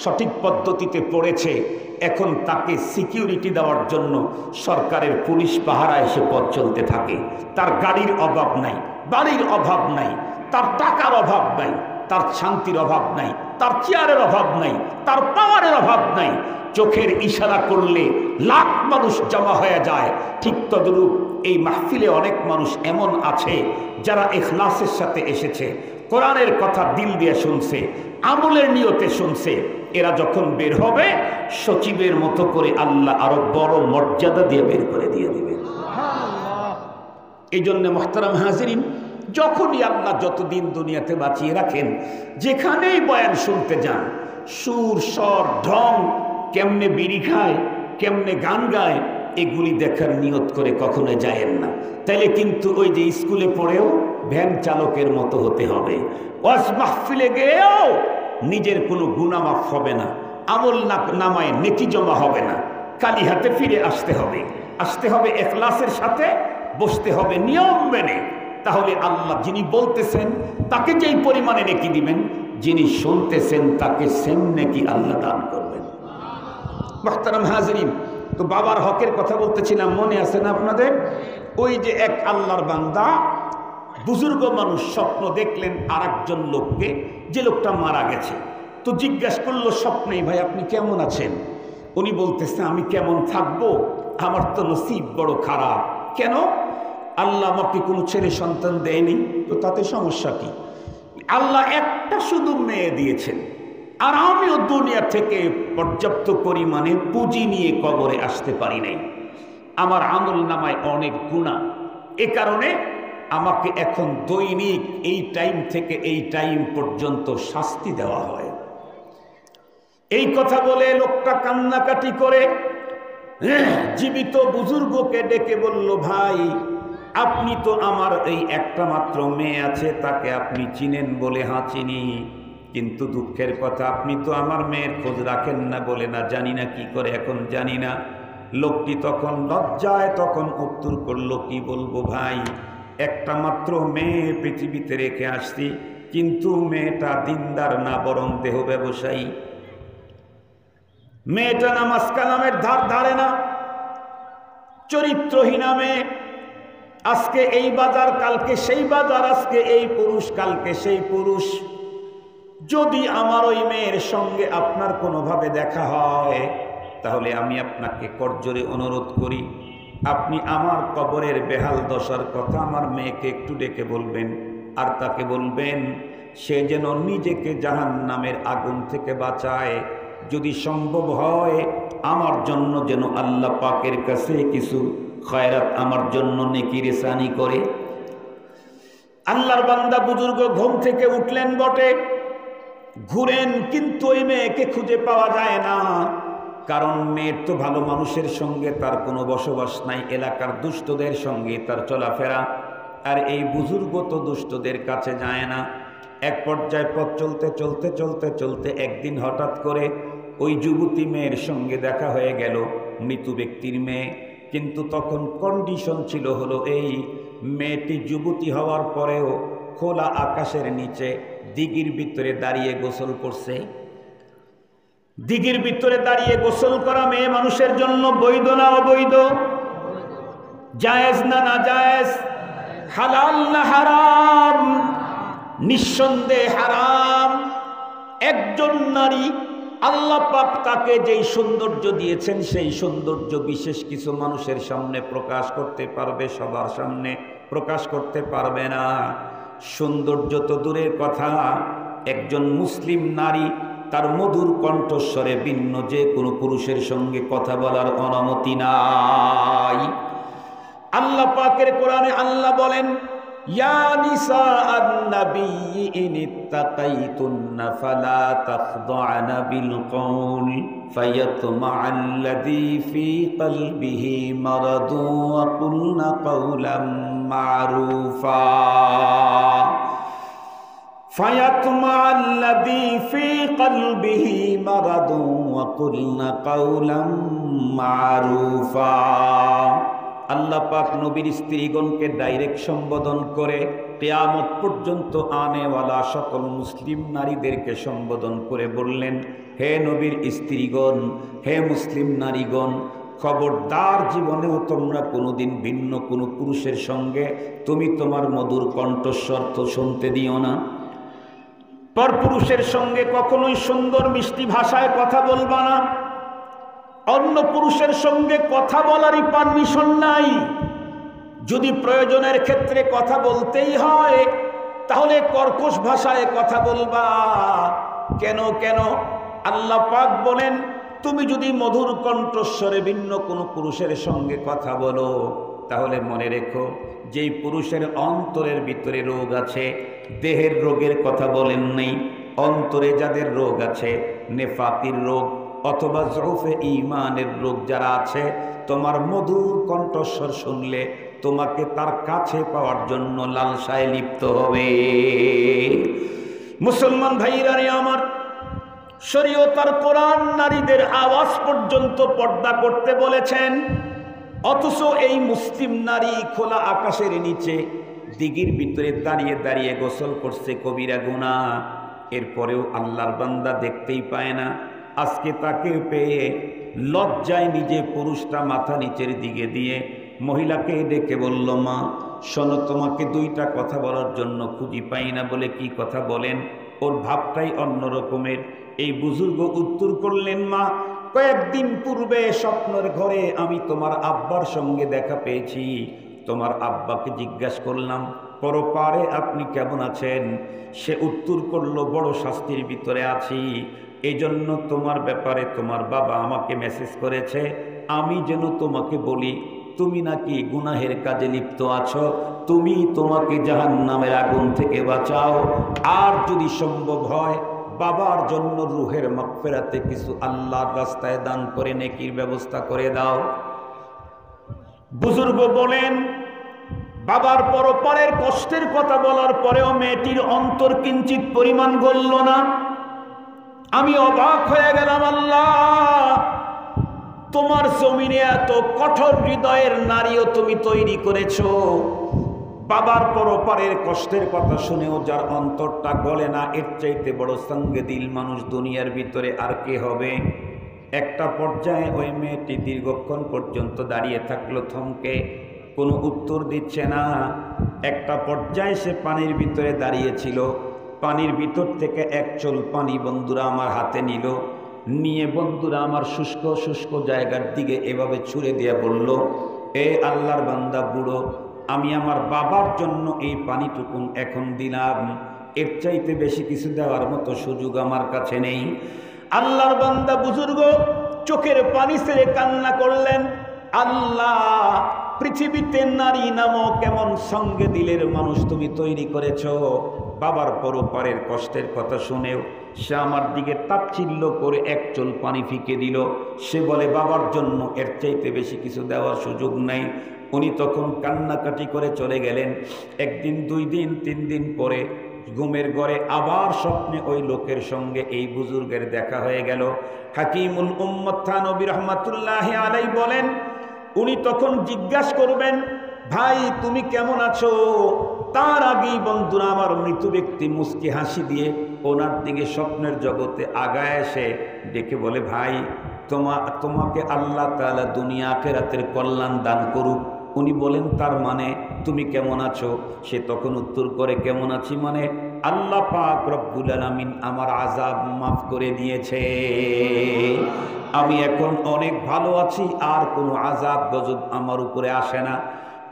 সঠিক পদ্ধতিতে পড়েছে, এখন তাকে সিকিউরিটি দেওয়ার জন্য সরকারের পুলিশ পাহারা এসে পথ চলতে থাকে। তার গাড়ির অভাব নাই, বাড়ির অভাব নাই, তার টাকার অভাব নাই, তার শান্তির অভাব নাই, তার চেয়ারের অভাব নাই, তার পাওয়ারের অভাব নাই। চোখের ইশারা করলে লাখ মানুষ জমা হয়ে যায়। ঠিক তদ্রূপ এই মাহফিলে অনেক মানুষ এমন আছে যারা ইখলাসের সাথে এসেছে, কোরআনের কথা দিল দিয়ে শুনছে, আমলের নিয়তে শুনছে। এরা যখন বের হবে, সচিবের মতো করে আল্লাহ আরো বড় মর্যাদা দিয়ে বের করে দিয়ে দিবে। এই জন্য মুহতারাম হাজিরিন, যখনই আল্লাহ যতদিন দুনিয়াতে বাঁচিয়ে রাখেন, যেখানেই বয়ান শুনতে যান, সুর, স্বর, ঢং, কেমনে বিড়ি খায়, কেমনে গান গায়, এগুলি দেখার নিয়ত করে কখনো যায়েন না। তাইলে কিন্তু ওই যে স্কুলে পড়েও ভ্যান চালকের মতো হতে হবে। ওয়াজ মাহফিলে গিয়েও নিজের কোনো গুনাহ মাফ হবে না, আমল নামায় নেকি জমা হবে না, খালি হাতে ফিরে আসতে হবে। আসতে হবে ইখলাসের সাথে, বসতে হবে নিয়ম মেনে। তাহলে আল্লাহ যিনি বলতেছেন তাকে যেই পরিমাণে নেকি দিবেন, যিনি শুনতেছেন তাকে সেম নেকি আল্লাহ দান করবেন। মুহতারাম হাজিরিন, তো বাবার হকের কথা বলতেছিলাম, মনে আছে না আপনাদের? ওই যে এক আল্লাহর বান্দা বুজুর্গ মানুষ স্বপ্ন দেখলেন আর একজন লোককে, যে লোকটা মারা গেছে। তো জিজ্ঞাসা করলো স্বপ্নেই, ভাই আপনি কেমন আছেন? উনি বলতেছেন আমি কেমন থাকবো, আমার তো নসিব বড় খারাপ। কেন? আল্লাহ আমাকে কোনো ছেলে সন্তান দেয়নি। তো তাতে সমস্যা কি? আল্লাহ একটা শুধু মেয়ে দিয়েছেন, আর আমিও দুনিয়া থেকে পর্যাপ্ত পরিমাণে পুঁজি নিয়ে কবরে আসতে পারি নাই। আমার আমল নামায় অনেক গুনাহ, এ কারণে আমাকে এখন দৈনিক এই টাইম থেকে এই টাইম পর্যন্ত শাস্তি দেওয়া হয়। এই কথা বলে লোকটা কান্নাকাটি করে জীবিত বুজুর্গকে ডেকে বলল, ভাই আপনি তো আমার এই একটা মাত্র মেয়ে আছে, তাকে আপনি চিনেন? বলে হ্যাঁ চিনি, কিন্তু দুঃখের কথা আপনি তো আমার মেয়ের খোঁজ রাখেন না। বলে না, জানি না কি করে, এখন জানি না। লোকটি তখন লজ্জায় তখন উত্তর করলো, কি বলবো ভাই, একটা মাত্র মেয়ে পৃথিবীতে রেখে আসছি, কিন্তু মেয়েটা দিনদার না, বরং দেহ ব্যবসায়ী। মেয়েটা নামাজ কালামের ধার ধারে না, চরিত্রহীনা মেয়ে। আজকে এই বাজার, কালকে সেই বাজার, আজকে এই পুরুষ, কালকে সেই পুরুষ। যদি আমার ওই মেয়ের সঙ্গে আপনার কোনোভাবে দেখা হয়, তাহলে আমি আপনাকে করজোরে অনুরোধ করি, আপনি আমার কবরের বেহাল দশার কথা আমার মেয়েকে একটু ডেকে বলবেন, আর তাকে বলবেন সে যেন নিজেকে জাহান্নামের আগুন থেকে বাঁচায়। যদি সম্ভব হয় আমার জন্য যেন আল্লাহ পাকের কাছে কিছু খয়রাত আমার জন্য নেকি রেসানি করে। আল্লাহর বান্দা বুজুর্গ ঘুম থেকে উঠলেন বটে, ঘুরেন, কিন্তু ওই মেয়েকে খুঁজে পাওয়া যায় না। কারণ মেয়ের তো ভালো মানুষের সঙ্গে তার কোনো বসবাস নাই, এলাকার দুষ্টদের সঙ্গে তার চলাফেরা। আর এই বুজুর্গ তো দুষ্টদের কাছে যায় না। এক পর্যায়ে পথ চলতে চলতে চলতে চলতে একদিন হঠাৎ করে ওই যুবতী মেয়ের সঙ্গে দেখা হয়ে গেল, মৃত ব্যক্তির মেয়ে। কিন্তু তখন কন্ডিশন ছিল হলো এই, মেয়েটি যুবতী হওয়ার পরেও খোলা আকাশের নিচে দিঘির ভিতরে দাঁড়িয়ে গোসল করছে। দিঘির ভিতরে দাঁড়িয়ে গোসল করা মেয়ে মানুষের জন্য বৈধ না অবৈধ? জায়েজ না নাজায়েজ? হালাল না হারাম? নিঃসন্দেহে হারাম। একজন নারী আল্লাহ পাক তাকে যেই সৌন্দর্য দিয়েছেন, সেই সৌন্দর্য বিশেষ কিছু মানুষের সামনে প্রকাশ করতে পারবে, সবার সামনে প্রকাশ করতে পারবে না। সৌন্দর্য তো দূরের কথা, একজন মুসলিম নারী তার মধুর কণ্ঠস্বরে ভিন্ন যে কোনো পুরুষের সঙ্গে কথা বলার অনুমতি নাই। আল্লাহ পাকের কোরআনে আল্লাহ বলেন, ইয়া নিসা আন-নাবিয়্যি ইনিত্তাকাইতুন্না ফালা তাখদা'না বিল কওল ফায়াতমা'আল্লাযী ফী কলবিহি মারাদু ওয়া কুলনা কাওলাম মা'রুফা। ফায়াতমা'আল্লাযী ফী কলবিহি মারাদু ওয়া কুলনা কাওলাম মা'রুফা। আল্লাহ পাক নবীর স্ত্রীগণকে ডাইরেক্ট সম্বোধন করে কিয়ামত পর্যন্ত আনেওয়ালা সকল মুসলিম নারীদেরকে সম্বোধন করে বললেন, হে নবীর স্ত্রীগণ, হে মুসলিম নারীগণ, খবরদার জীবনেও তোমরা কোনোদিন ভিন্ন কোনো পুরুষের সঙ্গে তুমি তোমার মধুর কণ্ঠস্বর তো শুনতে দিও না। পরপুরুষের সঙ্গে কখনোই সুন্দর মিষ্টি ভাষায় কথা বলবা না। অন্য পুরুষের সঙ্গে কথা বলারই পারমিশন নাই। যদি প্রয়োজনের ক্ষেত্রে কথা বলতেই হয় তাহলে কর্কশ ভাষায় কথা বলবা। কেন কেন? আল্লাহ পাক বলেন, তুমি যদি মধুর কণ্ঠস্বরে ভিন্ন কোনো পুরুষের সঙ্গে কথা বলো, তাহলে মনে রেখো, যেই পুরুষের অন্তরের ভিতরে রোগ আছে, দেহের রোগের কথা বলেন নেই, অন্তরে যাদের রোগ আছে, নেফাকির রোগ অথবা জউফে ঈমানের রোগ যারা আছে, তোমার মধুর কণ্ঠস্বর শুনলে তোমাকে তার কাছে পাওয়ার জন্য লালসায় লিপ্ত হবে। মুসলমান ভাইরা রে আমার, শরীয়ত আর কোরআন নারীদের আওয়াজ পর্যন্ত পর্দা করতে বলেছেন। অথচ এই মুসলিম নারী খোলা আকাশের নিচে দিঘির ভিতরে দাঁড়িয়ে দাঁড়িয়ে গোসল করছে, কবিরা গুনাহ। এরপরেও আল্লাহর বান্দা দেখতেই পায় না। আজকে তাকে পেয়ে লজ্জায় নিজে পুরুষটা মাথা নিচের দিকে দিয়ে মহিলাকে ডেকে বলল, মা শোনো, তোমাকে দুইটা কথা বলার জন্য খুঁজি পাই না। বলে কি কথা বলেন? ওর ভাবটাই অন্য রকমের। এই বুজুর্গ উত্তর করলেন, মা কয়েকদিন পূর্বে স্বপ্নের ঘরে আমি তোমার আব্বার সঙ্গে দেখা পেয়েছি। তোমার আব্বাকে জিজ্ঞাসা করলাম, পরপারে আপনি কেমন আছেন? সে উত্তর করলো, বড় শাস্তির ভিতরে আছি। এই জন্য তোমার ব্যাপারে তোমার বাবা আমাকে মেসেজ করেছে, আমি যেন তোমাকে বলি তুমি নাকি গুনাহের কাজে লিপ্ত আছো, তুমি তোমাকে জাহান্নামের আগুন থেকে বাঁচাও। আর যদি সম্ভব হয় বাবার জন্য রুহের মাগফিরাতে কিছু আল্লাহর রাস্তায় দান করে নেকির ব্যবস্থা করে দাও। বুজুর্গ বলেন, বাবার পরপারের কষ্টের কথা বলার পরেও মেয়েটির অন্তর কিঞ্চিত পরিমাণ গলল না। আমি অবাক হয়ে গেলাম, আল্লাহ তোমার জমিনে এত কঠোর হৃদয়ের নারীও তুমি তৈরি করেছো। বাবার পরপারের কষ্টের কথা শুনেও যার অন্তরটা গলে না, এর চাইতে বড় সঙ্গে দিল মানুষ দুনিয়ার ভিতরে আর কে হবে? একটা পর্যায়ে ওই মেয়েটি দীর্ঘক্ষণ পর্যন্ত দাঁড়িয়ে থাকলো থমকে, কোনো উত্তর দিচ্ছে না। একটা পর্যায়ে সে পানির ভিতরে দাঁড়িয়েছিল, পানির ভিতর থেকে এক চোল পানি বন্ধুরা আমার হাতে নিল, নিয়ে বন্ধুরা আমার শুষ্ক শুষ্ক জায়গার দিকে এভাবে ছুঁড়ে দিয়ে বলল, এ আল্লাহর বান্দা বুড়ো, আমি আমার বাবার জন্য এই পানিটুকুন এখন দিলাম, এর চাইতে বেশি কিছু দেওয়ার মতো সুযোগ আমার কাছে নেই। আল্লাহর বান্দা বুজুর্গ চোখের পানি ছেড়ে কান্না করলেন, আল্লাহ পৃথিবীতে নারী নামক কেমন সঙ্গে দিলের মানুষ তুমি তৈরি করেছো। বাবার পরপারের কষ্টের কথা শুনেও সে আমার দিকে তাচ্ছিল্য করে এক চোল পানি ফিকে দিল। সে বলে বাবার জন্য এর চাইতে বেশি কিছু দেওয়ার সুযোগ নাই। উনি তখন কান্নাকাটি করে চলে গেলেন। একদিন, 2 দিন, 3 দিন পরে ঘুমের ঘরে আবার স্বপ্নে ওই লোকের সঙ্গে এই বুজুর্গের দেখা হয়ে গেল। হাকিমুল উম্মত থানবী রহমাতুল্লাহি আলাইহি বলেন, উনি তখন জিজ্ঞাসা করবেন, ভাই তুমি কেমন আছো? তার আগেই বন্ধুরা আমার মৃত ব্যক্তি মুস্কি হাসি দিয়ে ওনার দিকে স্বপ্নের জগতে আগায় এসে ডেকে বলে, ভাই তোমাকে আল্লাহ তাআলা দুনিয়া আখিরাতের কল্যাণ দান করুক। উনি বলেন, তার মানে তুমি কেমন আছো? সে তখন উত্তর করে, কেমন আছি মানে আল্লাহ পাক রব্বুল আলামিন আমার আযাব মাফ করে দিয়েছে, আমি এখন অনেক ভালো আছি, আর কোনো আযাব গজব আমার উপরে আসে না।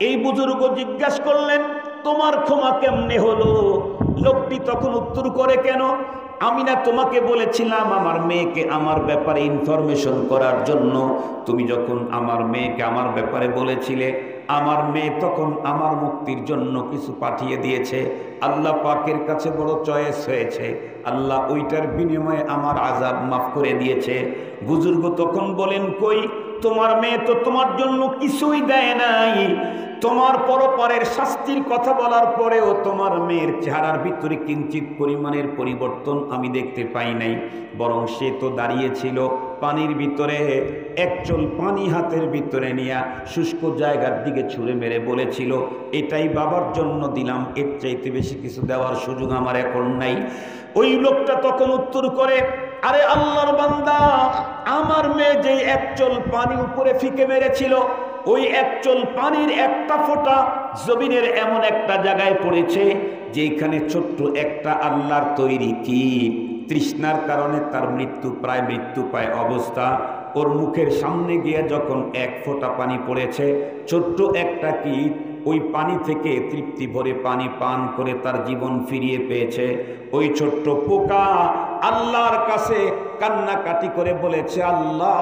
এই বুজুর্গ জিজ্ঞাসা করলেন, তোমার ক্ষমা কেমনে হলো? লোকটি তখন উত্তর করে, কেন? আমি না তোমাকে বলেছিলাম আমার মেয়েকে আমার ব্যাপারে ইনফরমেশন করার জন্য? তুমি যখন আমার মেয়েকে আমার ব্যাপারে বলেছিলে, আমার মেয়ে তখন আমার মুক্তির জন্য কিছু পাঠিয়ে দিয়েছে। আল্লাহ পাকের কাছে বড় চয়েস হয়েছে, আল্লাহ ওইটার বিনিময়ে আমার আযাব মাফ করে দিয়েছে। বুজুর্গ তখন বলেন, কই তোমার মেয়ে তো তোমার জন্য কিছুই দেয় নাই। তোমার পরপারের শাস্তির কথা বলার পরেও তোমার মেয়ের চেহারার ভিতরে কিঞ্চিত পরিমাণের পরিবর্তন আমি দেখতে পাই নাই, বরং সে তো দাঁড়িয়েছিল পানির ভিতরে, এক চোল পানি হাতের ভিতরে নিয়ে শুষ্ক জায়গার দিকে ছুঁড়ে মেরে বলেছিল, এটাই বাবার জন্য দিলাম, এর চাইতে বেশি কিছু দেওয়ার সুযোগ আমার এখন নাই। ওই লোকটা তখন উত্তর করে, আরে আল্লাহর বান্দা, আমার মেয়ে যে এক চোল পানি উপরে ফিকে মেরেছিল, ওই এক চোল পানির একটা ফোঁটা জমিনের এমন একটা জায়গায় পড়েছে যেখানে ছোট্ট একটা আল্লাহর তৈরি কীট তৃষ্ণার কারণে তার প্রায় মৃত্যু পায় অবস্থা, ওর মুখের সামনে গিয়ে যখন এক ফোঁটা পানি পড়েছে, ছোট্ট একটা কীট ওই পানি থেকে তৃপ্তি ভরে পানি পান করে তার জীবন ফিরিয়ে পেয়েছে। ওই ছোট্ট পোকা আল্লাহর কাছে কান্নাকাটি করে বলেছে, আল্লাহ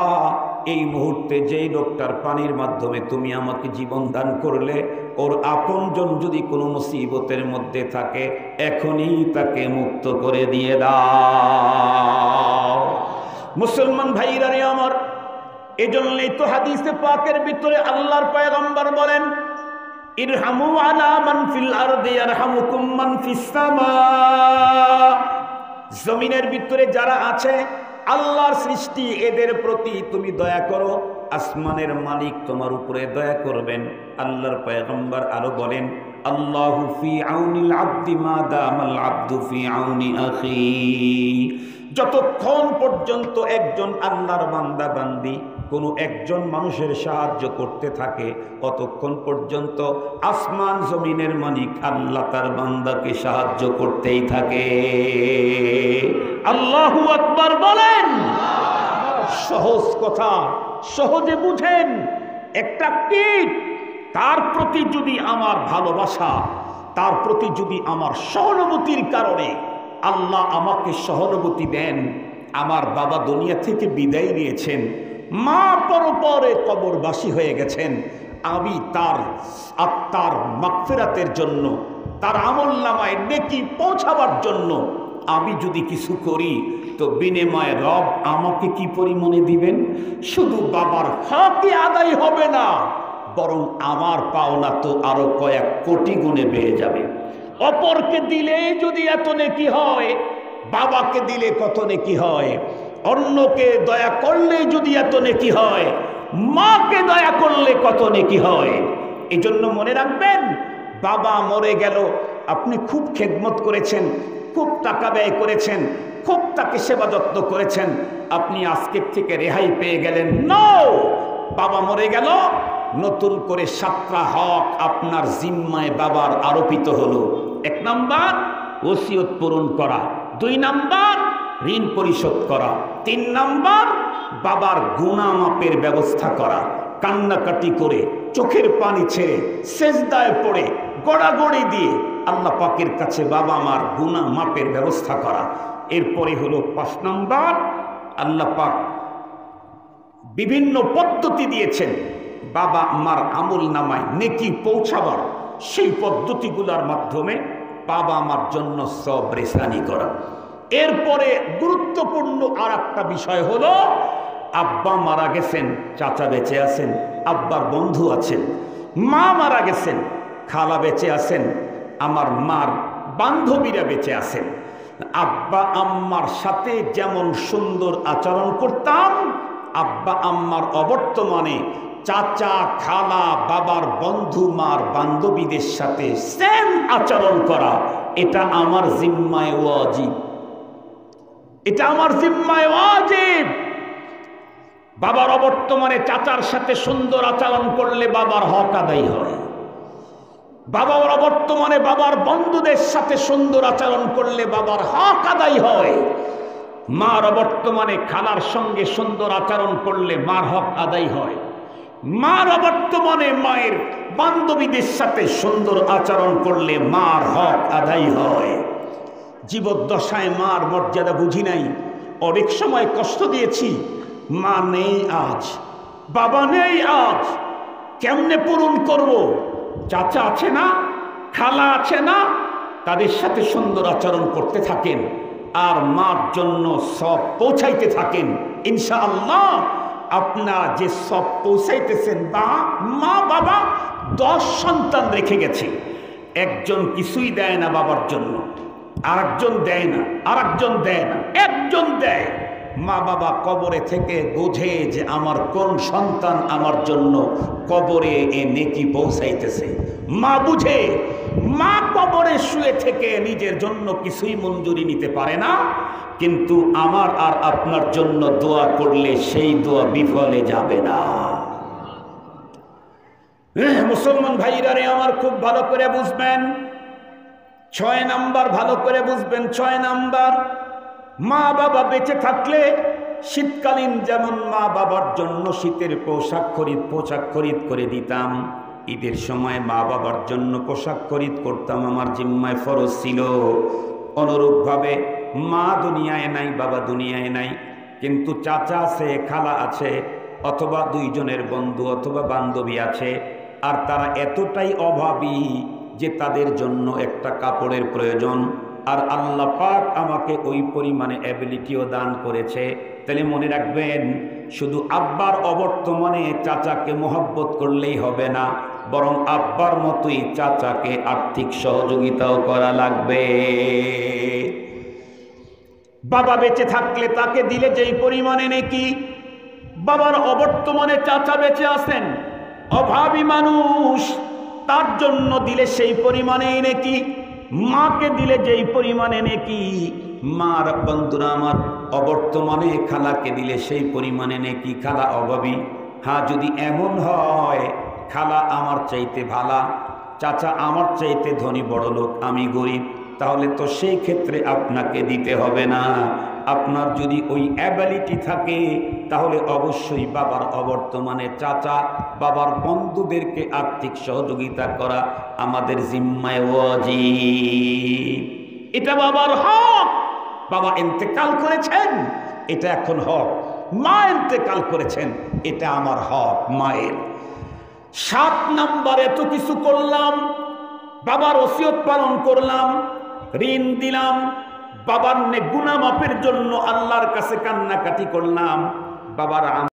এই মুহূর্তে যেই লোকটার পানির মাধ্যমে তুমি আমাকে জীবন দান করলে, ওর আপনজন যদি কোনো মুসিবতের মধ্যে থাকে এখনই তাকে মুক্ত করে দিয়ে দাও। মুসলমান ভাইরা রে আমার, এজন্যই তো হাদিসে পাকের ভিতরে আল্লাহর পয়গম্বর বলেন, ইরহামু আলা মান ফিল আরদি ইয়ারহামুকুম মান ফিস সামা। জমিনের ভিতরে যারা আছে আল্লাহর সৃষ্টি, এদের প্রতি তুমি দয়া করো, আসমানের মালিক তোমার উপরে দয়া করবেন। আল্লাহর পয়গম্বর আরো বলেন, আল্লাহু ফি আউনিল আবদি মা দামাল আবদু ফি আউনি আখি। যতক্ষণ পর্যন্ত একজন আল্লাহর বান্দা বান্দি কোনো একজন মানুষের সাহায্য করতে থাকে, ততক্ষণ পর্যন্ত আসমান জমিনের মালিক আল্লাহ তার বান্দাকে সাহায্য করতেই থাকে। আল্লাহু আকবার বলেন। সহজ কথা, সহজে বুঝেন। একটা কীট, তার প্রতি যদি আমার ভালোবাসা, তার প্রতি যদি আমার সহানুভূতির কারণে আল্লাহ আমাকে সহানুভূতি দেন, আমার বাবা দুনিয়া থেকে বিদায় নিয়েছেন, মা পরপরে কবরবাসী হয়ে গেছেন, আমি তার আত্মার মাগফিরাতের জন্য, তার আমলনামায় নেকি পৌঁছাবার জন্য আমি যদি কিছু করি, তো বিনিময়ে রব আমাকে কি পরিমাণে দিবেন? শুধু বাবার হকই আদায় হবে না, বরং আমার পাওনা তো আরো কয়েক কোটি গুণে বেড়ে যাবে। অপরকে দিলেই যদি এত নেকি হয়, বাবাকে দিলে কত নেকি হয়? অন্যকে দয়া করলে যদি এত নেকি হয়, মাকে দয়া করলে কত নেকি হয়? এই জন্য মনে রাখবেন, বাবা মরে গেল, আপনি খুব খেদমত করেছেন, খুব টাকা ব্যয় করেছেন, খুব তাকে সেবা যত্ন করেছেন, আপনি আজকের থেকে রেহাই পেয়ে গেলেন। নো, বাবা মরে গেল, নতুন করে 7টা হক আপনার জিম্মায় বাবার আরোপিত হলো। 1 নাম্বার ওসিয়ত পূরণ করা, 2 নাম্বার ঋণ পরিশোধ করা, 3 নাম্বার বাবার গুনাহ মাপের ব্যবস্থা করা। কান্নাকাটি করে, চোখের পানি ছেড়ে, সেজদায় পড়ে, গড়াগড়ি দিয়ে আল্লাহ পাকের কাছে বাবা মার গুনাহ মাপের ব্যবস্থা করা। এরপরে হলো 5 নাম্বার, আল্লাহ পাক বিভিন্ন পদ্ধতি দিয়েছেন বাবা মার আমল নামায় নেকি পৌঁছাবার, সেই পদ্ধতিগুলোর মাধ্যমে বাবা মার জন্য সব রেসানি করা। এরপরে গুরুত্বপূর্ণ আর একটা বিষয় হলো, আব্বা মারা গেছেন, চাচা বেঁচে আছেন, আব্বার বন্ধু আছেন, মা মারা গেছেন, খালা বেঁচে আছেন, আমার মার বান্ধবীরা বেঁচে আছেন। আব্বা আম্মার সাথে যেমন সুন্দর আচরণ করতাম, আব্বা আম্মার অবর্তমানে চাচা খালা বাবার বন্ধু মার বান্ধবীদের সাথে সেম আচরণ করা, এটা আমার জিম্মায় ওয়াজিব। এটা আমার জিম্মায় ওয়াজিব। বাবার অবর্তমানে চাচার সাথে সুন্দর আচরণ করলে বাবার হক আদায় হয়। বাবার অবর্তমানে বাবার বন্ধুদের সাথে সুন্দর আচরণ করলে বাবার হক আদায় হয়। মার অবর্তমানে খালার সঙ্গে সুন্দর আচরণ করলে মার হক আদায় হয়। মার অবর্তমানে মায়ের বান্ধবীদের সাথে সুন্দর আচরণ করলে মার হক আদায় হয়। জীবদ্দশায় মার মর্যাদা বুঝি নাই, অনেক সময় কষ্ট দিয়েছি। মা নেই আজ, বাবা নেই আজ, কেমনে পূরণ করব? চাচা আছে না, খালা আছে না, তাদের সাথে সুন্দর আচরণ করতে থাকেন আর মার জন্য সব পৌঁছাইতে থাকেন। ইনশাআল্লাহ আপনারা যে সব পৌঁছাইতেছেন, বা মা বাবা 10 সন্তান রেখে গেছে, একজন কিছুই দেয় না বাবার জন্য, আরেকজন দেয় না, আরেকজন দেয় না, একজন দেয়। মা বাবা কবরে থেকে বোঝে যে আমার কোন সন্তান আমার জন্য কবরে এ নেকি পৌঁছাইতেছে। মা বুঝে। মা কবরে শুয়ে থেকে নিজের জন্য কিছুই মঞ্জুরি নিতে পারে না, কিন্তু আমার আর আপনার জন্য দোয়া করলে সেই দোয়া বিফলে যাবে না। মুসলমান ভাইরা রে আমার, খুব ভালো করে বুঝবেন। 6 নাম্বার ভালো করে বুঝবেন। 6 নাম্বার, মা বাবা বেঁচে থাকলে শীতকালীন যেমন মা বাবার জন্য শীতের পোশাক খরিদ করে দিতাম, ঈদের সময় মা বাবার জন্য পোশাক খরিদ করতাম, আমার জিম্মায় ফরজ ছিল। অনুরূপভাবে মা দুনিয়ায় নাই, বাবা দুনিয়ায় নাই, কিন্তু চাচা আছে, খালা আছে, অথবা 2 জনের বন্ধু অথবা বান্ধবী আছে, আর তারা এতটাই অভাবী যে তাদের জন্য একটা কাপড়ের প্রয়োজন, আর আল্লাহ পাক আমাকে ওই পরিমাণে অ্যাবিলিটিও দান করেছে। তাহলে মনে রাখবেন, শুধু আব্বার অবর্তমানে চাচাকে মোহব্বত করলেই হবে না, বরং আব্বার মতোই চাচাকে আর্থিক সহযোগিতাও করা লাগবে। বাবা বেঁচে থাকলে তাকে দিলে যেই পরিমাণে নেকি, বাবার অবর্তমানে চাচা বেঁচে আছেন, অভাবী মানুষ, তার জন্য দিলে সেই পরিমাণে নেকি, মাকে দিলে যেই পরিমাণে নেকি, মার বন্ধুরা আমার অবর্তমানে খালাকে দিলে সেই পরিমাণে নেকি। খালা অভাবী, হ্যাঁ যদি এমন হয় খালা আমার চাইতে ভালা, চাচা আমার চাইতে ধনী বড় লোক, আমি গরিব, তাহলে তো সেই ক্ষেত্রে আপনাকে দিতে হবে না। আপনার যদি ওই অ্যাবিলিটি থাকে তাহলে অবশ্যই বাবার অবর্তমানে চাচা, বাবার বন্ধুদেরকে আর্থিক সহযোগিতা করা আমাদের জিম্মায় ওয়াজিব। এটা বাবার হক। বাবা ইন্তেকাল করেছেন, এটা এখন হক। মা ইন্তেকাল করেছেন, এটা আমার হক মায়ের। 7 নাম্বার, এত কিছু করলাম, বাবার ওসিয়ত পালন করলাম, ঋণ দিলাম, বাবার গুনাহ মাফের জন্য আল্লাহর কাছে কান্নাকাটি করলাম, বাবার